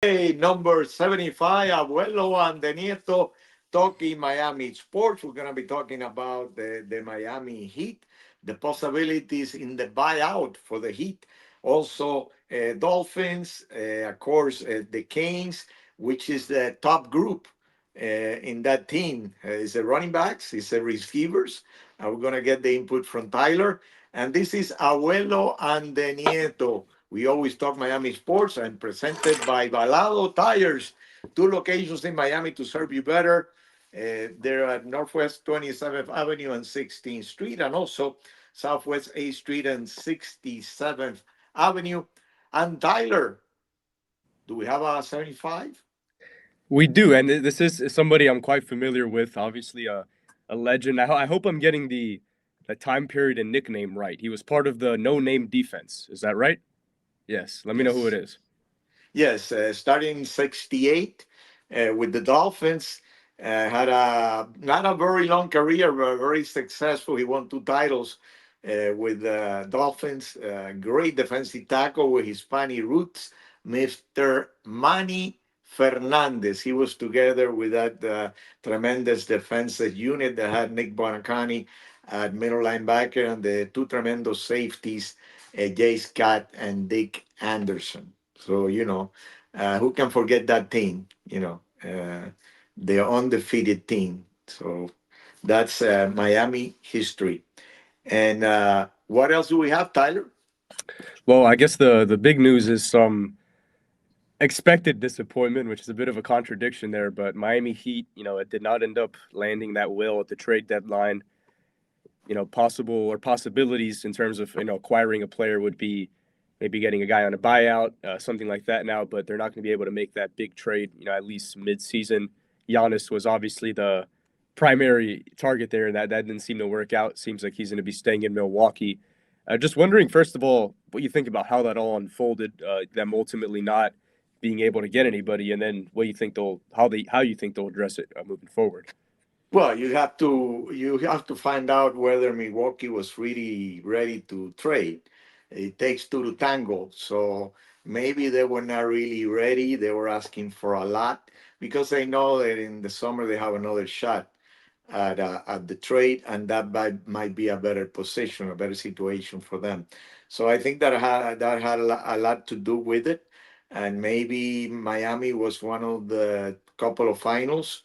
Hey, number 75, Abuelo and the Nieto talking Miami sports. We're going to be talking about the Miami Heat, the possibilities in the buyout for the Heat. Also, Dolphins, of course, the Canes, which is the top group in that team. Is the running backs, is the receivers. We're going to get the input from Tyler. And this is Abuelo and the Nieto. We always talk Miami sports and presented by Balado Tires. Two locations in Miami to serve you better. They're at Northwest 27th Avenue and 16th Street, and also Southwest 8th Street and 67th Avenue. And Tyler, do we have a 75? We do, and this is somebody I'm quite familiar with. Obviously, a legend. I hope I'm getting the time period and nickname right. He was part of the no name defense. Is that right? Yes. Let me know who it Yes. is. Yes, starting in 68 with the Dolphins. Had a not a very long career, but very successful. He won two titles with the Dolphins. Great defensive tackle with Hispanic roots, Mr. Manny Fernandez. He was together with that tremendous defensive unit that had Nick Bonacani at middle linebacker and the two tremendous safeties, Jay Scott and Dick Anderson. So, who can forget that team? The undefeated team. So that's Miami history. And what else do we have, Tyler? Well, I guess the big news is some expected disappointment, which is a bit of a contradiction there. But Miami Heat, it did not end up landing that will at the trade deadline. Possible or possibilities in terms of acquiring a player would be maybe getting a guy on a buyout, something like that now. But they're not going to be able to make that big trade, at least mid-season. Giannis was obviously the primary target there, and that didn't seem to work out. Seems like he's going to be staying in Milwaukee. Just wondering, first of all, what you think about how that all unfolded, them ultimately not being able to get anybody, and then what you think how you think they'll address it moving forward. Well, you have to find out whether Milwaukee was really ready to trade. It takes two to tango. So maybe they were not really ready. They were asking for a lot because they know that in the summer they have another shot at the trade, and that might be a better position, a better situation for them. So I think that had a lot to do with it, and maybe Miami was one of the couple of finals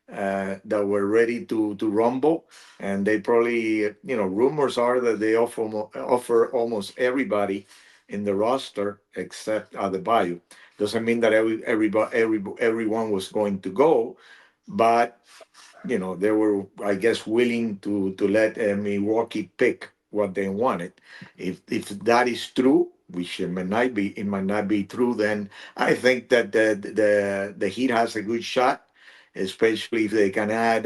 that were ready to rumble, and they probably, rumors are that they offer almost everybody in the roster except Adebayo. Doesn't mean that everyone was going to go, but they were, I guess, willing to let Milwaukee pick what they wanted. If that is true, which it might not be true, then I think that the Heat has a good shot, especially if they can add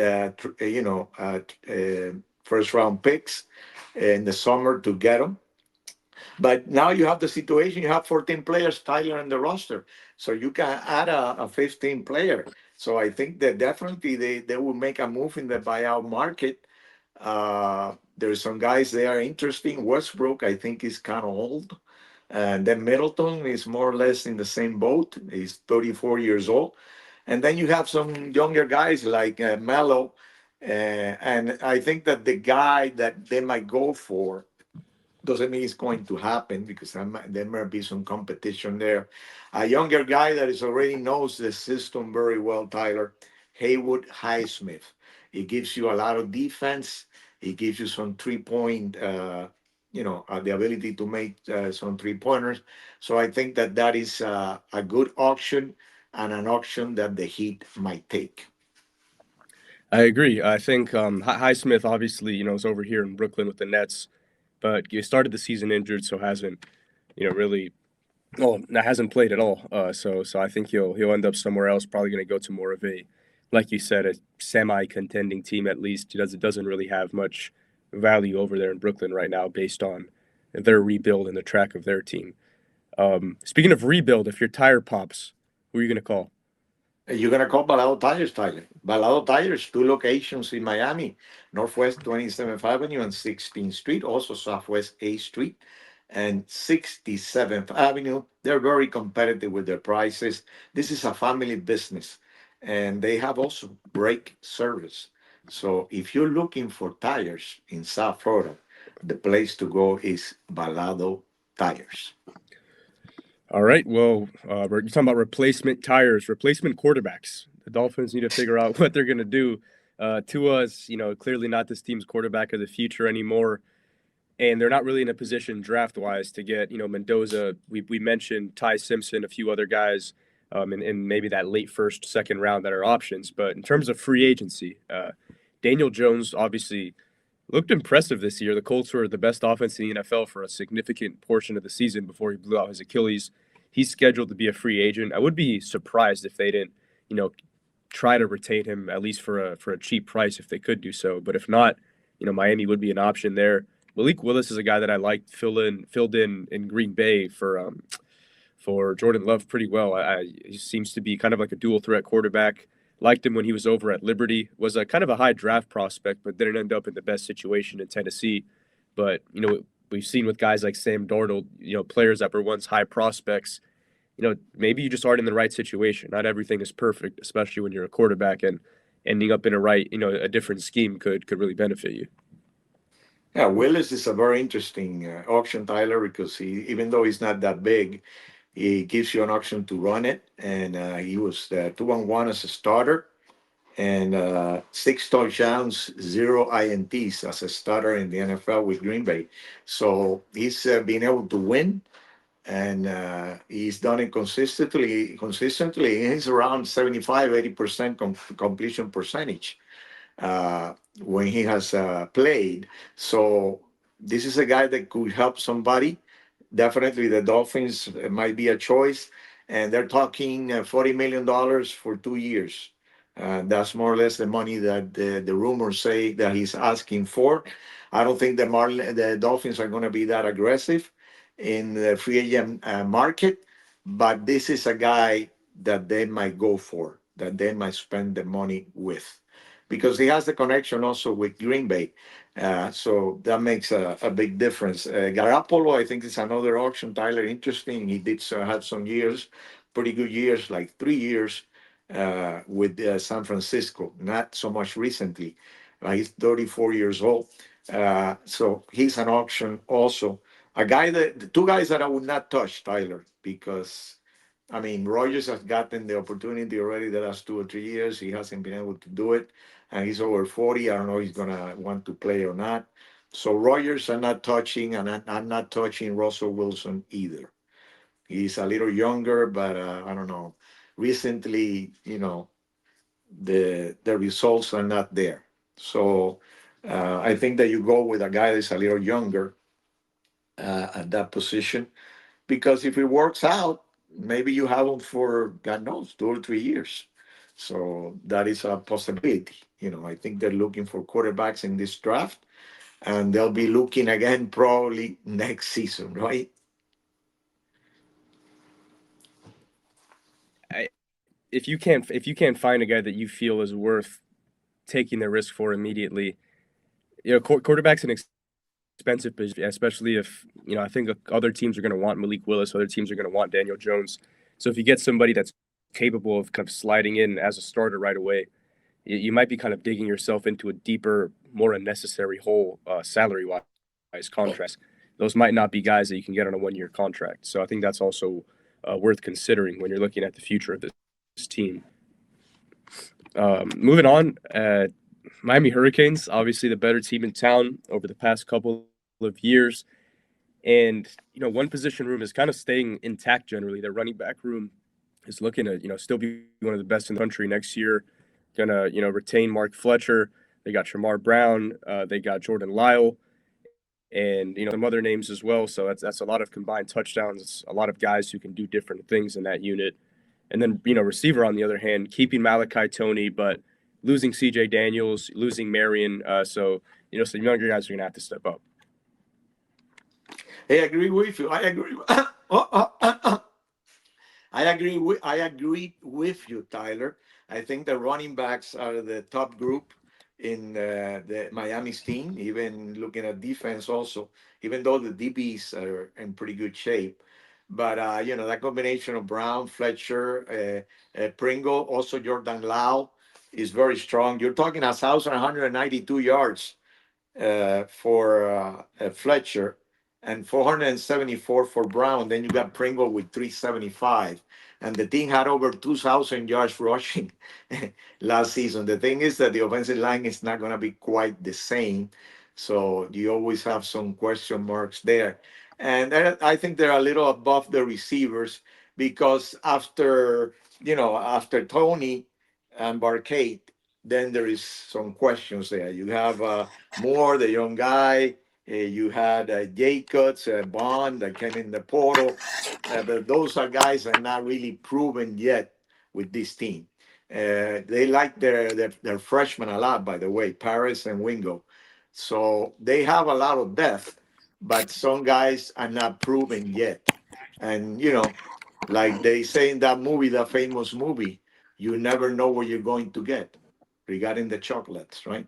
first round picks in the summer to get them. But now you have the situation, you have 14 players, Tyler, in the roster. So you can add a 15 player. So I think that definitely they will make a move in the buyout market. There's some guys they are interesting. Westbrook, I think, is kind of old. And then Middleton is more or less in the same boat. He's 34 years old. And then you have some younger guys like Melo. And I think that the guy that they might go for doesn't mean it's going to happen because there might be some competition there. A younger guy that is already knows the system very well, Tyler, Haywood Highsmith. He gives you a lot of defense. He gives you some 3 point, the ability to make some 3 pointers. So I think that is a good auction and an auction that the Heat might take. I agree. I think Highsmith obviously is over here in Brooklyn with the Nets, but he started the season injured, so hasn't really hasn't played at all. So I think he'll end up somewhere else. Probably going to go to more of a, like you said, a semi-contending team at least. It doesn't really have much value over there in Brooklyn right now, based on their rebuild and the track of their team. Speaking of rebuild, if your tire pops, who are you going to call? You're gonna call Balado Tires, Tyler. Balado Tires, two locations in Miami, Northwest 27th Avenue and 16th Street, also Southwest 8th Street. and 67th Avenue. They're very competitive with their prices. This is a family business, and they have also brake service. So if you're looking for tires in South Florida, the place to go is Balado Tires. All right. Well, you're talking about replacement tires, replacement quarterbacks. The Dolphins need to figure out what they're going to do. Tua is, clearly not this team's quarterback of the future anymore, and they're not really in a position draft wise to get, Mendoza. We mentioned Ty Simpson, a few other guys, in maybe that late first, second round that are options. But in terms of free agency, Daniel Jones obviously looked impressive this year. The Colts were the best offense in the NFL for a significant portion of the season before he blew out his Achilles. He's scheduled to be a free agent. I would be surprised if they didn't, you know, try to retain him at least for a cheap price if they could do so. But if not, Miami would be an option there. Malik Willis is a guy that I liked filled in Green Bay for Jordan Love pretty well. He seems to be kind of like a dual threat quarterback. Liked him when he was over at Liberty. Was a kind of a high draft prospect, but didn't end up in the best situation in Tennessee. But we've seen with guys like Sam Darnold, players that were once high prospects. Maybe you just aren't in the right situation. Not everything is perfect, especially when you're a quarterback, and ending up in a different scheme could really benefit you. Yeah, Willis is a very interesting auction, Tyler, because even though he's not that big, he gives you an option to run it, and he was 2-1 as a starter, and six touchdowns, zero INTs as a starter in the NFL with Green Bay. So he's been able to win, and he's done it consistently. Consistently, he's around 75, 80% completion percentage when he has played. So this is a guy that could help somebody. Definitely, the Dolphins might be a choice, and they're talking $40 million for 2 years. That's more or less the money that the rumors say that he's asking for. I don't think the Dolphins are going to be that aggressive in the free agent market, but this is a guy that they might go for, that they might spend the money with, because he has the connection also with Green Bay. So that makes a big difference. Garoppolo, I think, is another auction. Tyler, interesting. He did have some years, pretty good years, like 3 years with San Francisco. Not so much recently. He's 34 years old. So he's an auction also. The two guys that I would not touch, Tyler, because I mean, Rogers has gotten the opportunity already the last 2 or 3 years. He hasn't been able to do it, and he's over 40. I don't know if he's gonna want to play or not. So Rogers, I'm not touching, and I'm not touching Russell Wilson either. He's a little younger, but I don't know. Recently, the results are not there. So I think that you go with a guy that's a little younger at that position, because if it works out, maybe you have them for God knows 2 or 3 years. So that is a possibility. I think they're looking for quarterbacks in this draft, and they'll be looking again probably next season, right? If you can't find a guy that you feel is worth taking the risk for immediately, quarterback's an expensive position, especially if I think other teams are going to want Malik Willis, other teams are going to want Daniel Jones. So if you get somebody that's capable of kind of sliding in as a starter right away, you might be kind of digging yourself into a deeper, more unnecessary hole salary wise contracts. Those might not be guys that you can get on a 1 year contract. So I think that's also worth considering when you're looking at the future of this team. Moving on, Miami Hurricanes, obviously the better team in town over the past couple of years. And, one position room is kind of staying intact generally. Their running back room is looking to, still be one of the best in the country next year. Gonna, retain Mark Fletcher. They got Shamar Brown. They got Jordan Lyle, and some other names as well. So that's a lot of combined touchdowns. It's a lot of guys who can do different things in that unit. And then receiver on the other hand, keeping Malachi Tony, but losing C.J. Daniels, losing Marion. So some younger guys are gonna have to step up. Hey, I agree with you. I agree. I agree with you, Tyler. I think the running backs are the top group. in the Miami's team, even looking at defense also, even though the DBs are in pretty good shape. But, that combination of Brown, Fletcher, Pringle, also Jordan Lau is very strong. You're talking 1,192 yards for Fletcher and 474 for Brown. Then you got Pringle with 375. And the team had over 2,000 yards rushing last season. The thing is that the offensive line is not going to be quite the same. So you always have some question marks there. And I think they're a little above the receivers because after Tony and Barcade, then there is some questions there. You have Moore, the young guy. You had Jacobs, Bond that came in the portal. But those are guys that are not really proven yet with this team. They like their freshmen a lot, by the way, Paris and Wingo. So they have a lot of depth, but some guys are not proven yet. And, like they say in that movie, that famous movie, you never know what you're going to get regarding the chocolates, right?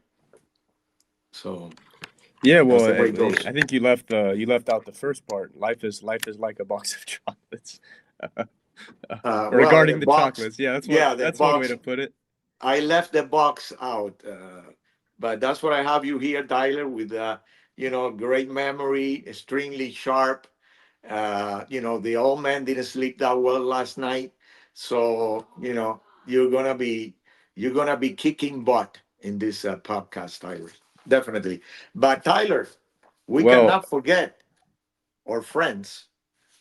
So Yeah, that's well, the way it goes. I think you left out the first part. Life is like a box of chocolates. Well, the Regarding the box, chocolates, yeah, yeah, the that's one way box. to put it. I left the box out, but that's what I have you here, Tyler, with great memory, extremely sharp. The old man didn't sleep that well last night, so you're gonna be kicking butt in this podcast, Tyler. Definitely. But Tyler, we Well, cannot forget our friends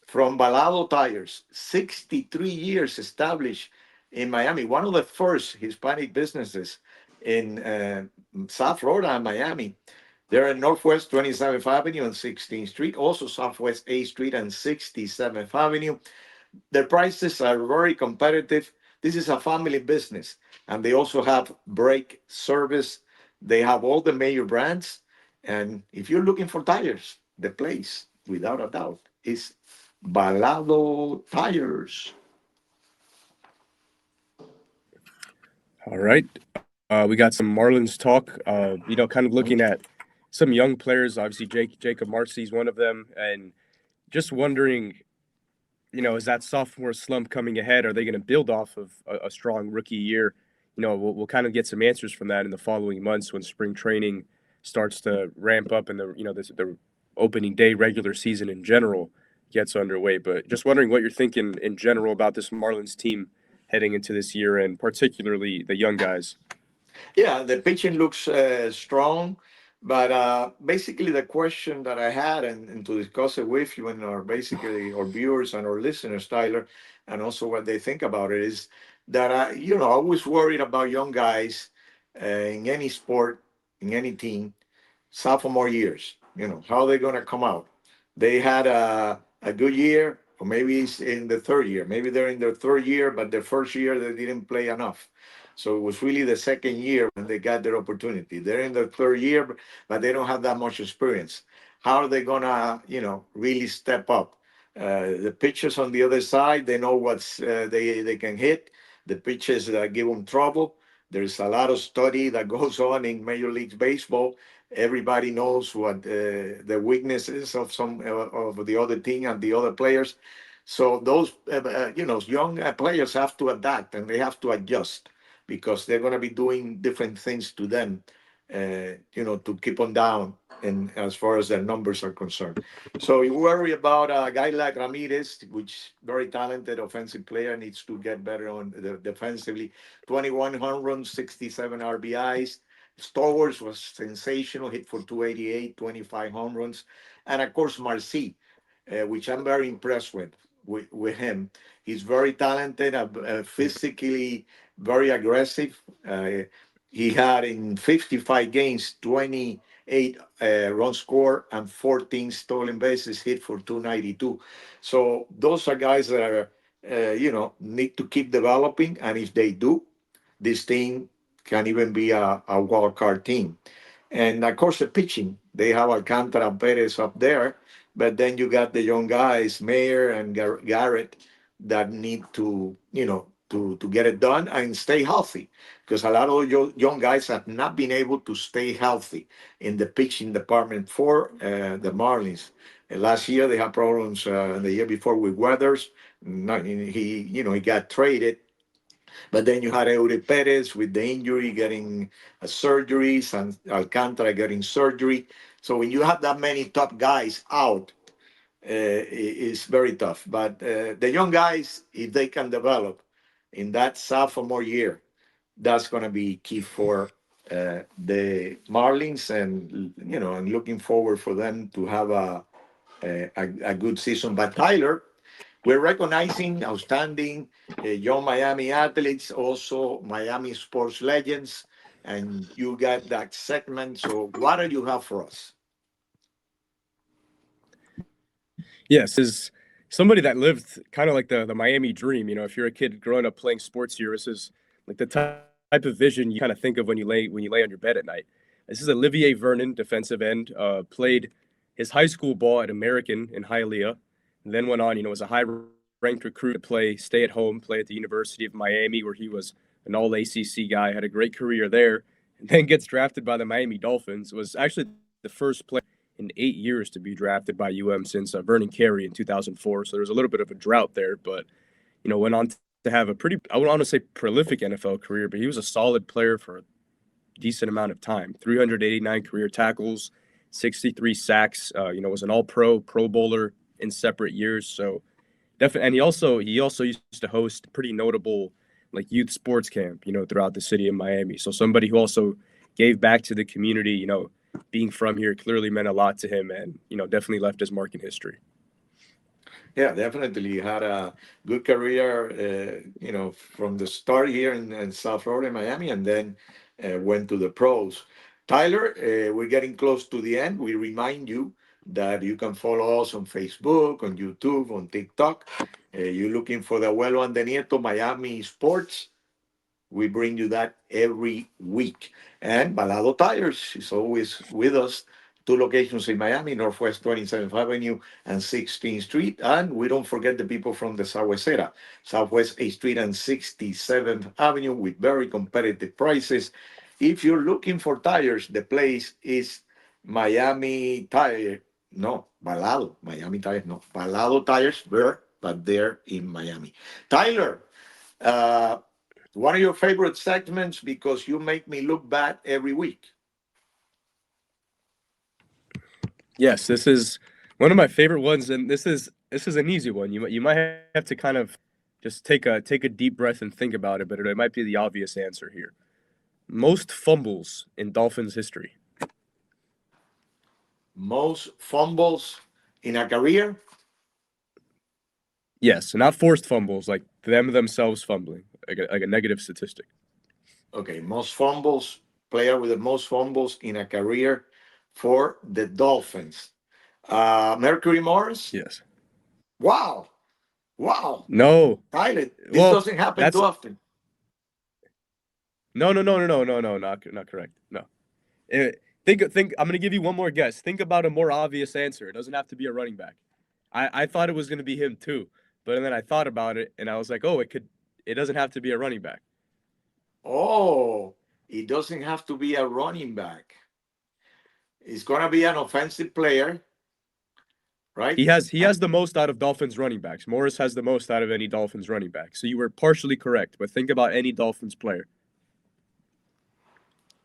from Balado Tires, 63 years established in Miami, one of the first Hispanic businesses in South Florida and Miami. They're in Northwest 27th Avenue and 16th Street, also Southwest 8th Street and 67th Avenue. Their prices are very competitive. This is a family business, and they also have brake service. They have all the major brands. And if you're looking for tires, the place, without a doubt, is Balado Tires. all right. We got some Marlins talk. Kind of looking at some young players. Obviously, Jacob Marcy's one of them, and just wondering, is that sophomore slump coming ahead? Are they going to build off of a strong rookie year? We'll kind of get some answers from that in the following months when spring training starts to ramp up and the opening day regular season in general gets underway. But just wondering what you're thinking in general about this Marlins team heading into this year and particularly the young guys. Yeah, the pitching looks strong, but basically the question that I had and to discuss it with you and our viewers and our listeners, Tyler, and also what they think about it is that I always worried about young guys in any sport, in any team, sophomore years. How they're going to come out. They had a good year, or maybe it's in the third year. Maybe they're in their third year, but the first year they didn't play enough. So it was really the second year when they got their opportunity. They're in their third year, but they don't have that much experience. How are they gonna, really step up? The pitchers on the other side, they know what's they can hit. The pitchers give them trouble. There's a lot of study that goes on in Major League Baseball. Everybody knows what the weaknesses of some of the other team and the other players. So those young players have to adapt and they have to adjust because they're going to be doing different things to them, to keep them down. And as far as their numbers are concerned, so you worry about a guy like Ramirez, which very talented offensive player, needs to get better on the defensively. 21 home runs, 67 RBIs. Stowers was sensational, hit for 288, 25 home runs. And of course, Marcy, which I'm very impressed with him. He's very talented, physically very aggressive. He had in 55 games, 28 runs scored and 14 stolen bases, hit for 292. So those are guys that are, need to keep developing. And if they do, this team can even be a wild card team. And of course, the pitching, they have Alcantara Perez up there, but then you got the young guys, Mayer and Garrett, that need to, to get it done and stay healthy, because a lot of young guys have not been able to stay healthy in the pitching department for the Marlins. Last year they had problems, and the year before with Weathers. He got traded, but then you had Eury Perez with the injury getting surgeries, and Alcantara getting surgery. So when you have that many top guys out, is very tough. But the young guys, if they can develop in that sophomore year, that's going to be key for the Marlins, and I'm looking forward for them to have a good season. But Tyler, we're recognizing outstanding young Miami athletes, also Miami sports legends, and you got that segment. So what do you have for us? Yes, is somebody that lived kind of like the Miami dream. If you're a kid growing up playing sports here, this is like the type of vision you kind of think of when you lay on your bed at night. This is Olivier Vernon, defensive end. Played his high school ball at American in Hialeah, and then went on. Was a high ranked recruit to stay at home, play at the University of Miami, where he was an All ACC guy. Had a great career there, and then gets drafted by the Miami Dolphins. Was actually the first player in 8 years to be drafted by UM since Vernon Carey in 2004. So there was a little bit of a drought there, but went on to have a pretty, I would want to say, prolific NFL career. But he was a solid player for a decent amount of time. 389 career tackles, 63 sacks. Was an All-Pro, Pro Bowler in separate years. So definitely, and he also used to host pretty notable like youth sports camp, throughout the city of Miami. So somebody who also gave back to the community, being from here clearly meant a lot to him, and definitely left his mark in history. Yeah, definitely had a good career, from the start here in South Florida, Miami, and then went to the pros. Tyler, we're getting close to the end. We remind you that you can follow us on Facebook, on YouTube, on TikTok. You're looking for the Abuelo and the Nieto Miami Sports. We bring you that every week. And Balado Tires is always with us. Two locations in Miami, Northwest 27th Avenue and 16th Street. And we don't forget the people from the Southwestera, Southwest 8th Street and 67th Avenue, with very competitive prices. If you're looking for tires, the place is Miami Tire. No, Balado. Miami Tires, no. Balado Tires, there, but they're in Miami. Tyler, uh, one of your favorite segments, because you make me look bad every week. Yes, this is one of my favorite ones, and this is an easy one. You might have to kind of just take a deep breath and think about it, but it might be the obvious answer here. Most fumbles in Dolphins history. Most fumbles in a career. Yes, not forced fumbles, like them themselves fumbling, like a negative statistic. Okay, most fumbles, player with the most fumbles in a career for the Dolphins. Mercury Morris. Yes. Wow. Wow. No. Tyler, this Well, doesn't happen too that's often. no, no, no, no, no, no, no, not correct. No. Think. I'm gonna give you one more guess. Think about a more obvious answer. It doesn't have to be a running back. I thought it was gonna be him too, but then I thought about it and I was like, oh, it could. It doesn't have to be a running back. Oh, it doesn't have to be a running back. It's going to be an offensive player, right? He has the most out of Dolphins running backs. Morris has the most out of any Dolphins running back. So you were partially correct, but think about any Dolphins player.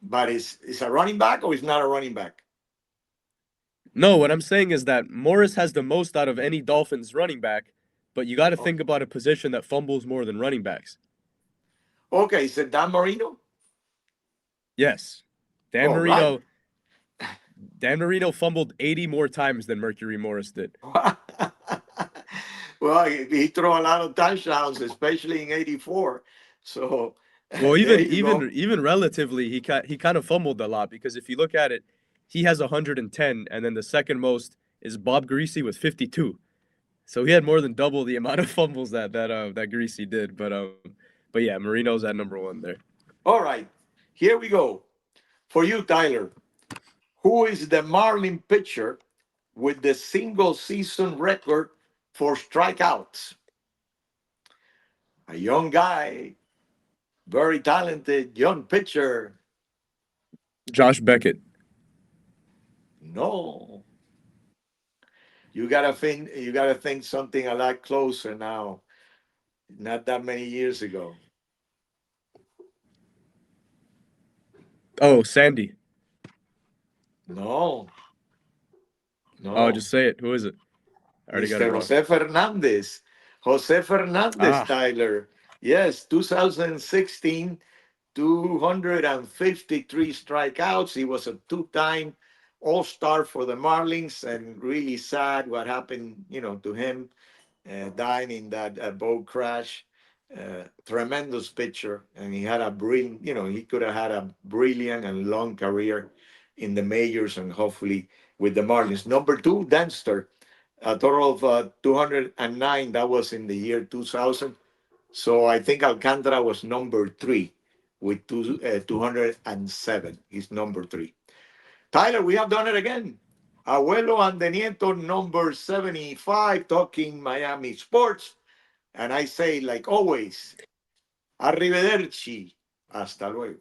But it's a running back or it's not a running back? No, what I'm saying is that Morris has the most out of any Dolphins running back, but you got to Oh, think about a position that fumbles more than running backs. okay, is it Dan Marino? Yes. Dan All right. Marino Dan Marino fumbled 80 more times than Mercury Morris did. Well, he threw a lot of touchdowns, especially in '84. So Well, there even you even go. even relatively, he kind of fumbled a lot because if you look at it, he has 110, and then the second most is Bob Greasy with 52. So he had more than double the amount of fumbles that Greasy did. But yeah, Marino's at number one there. All right, here we go. For you, Tyler, who is the Marlin pitcher with the single season record for strikeouts? A young guy, very talented, young pitcher. Josh Beckett. No, you gotta think. You gotta think something a lot closer now. Not that many years ago. Oh, Sandy. No, Oh, no. just say it. Who is it? I already got it Mr. wrong. Jose Fernandez. Jose Fernandez, Ah, Tyler. Yes, 2016, 253 strikeouts. He was a two-time All-Star for the Marlins, and really sad what happened, to him, dying in that boat crash. Tremendous pitcher, and he had a brilliant, he could have had a brilliant and long career in the majors and hopefully with the Marlins. Number two, Dempster, a total of 209. That was in the year 2000. So I think Alcantara was number three with 207. He's number three. Tyler, we have done it again. Abuelo and the Nieto, number 75, talking Miami sports. And I say, like always, arrivederci. Hasta luego.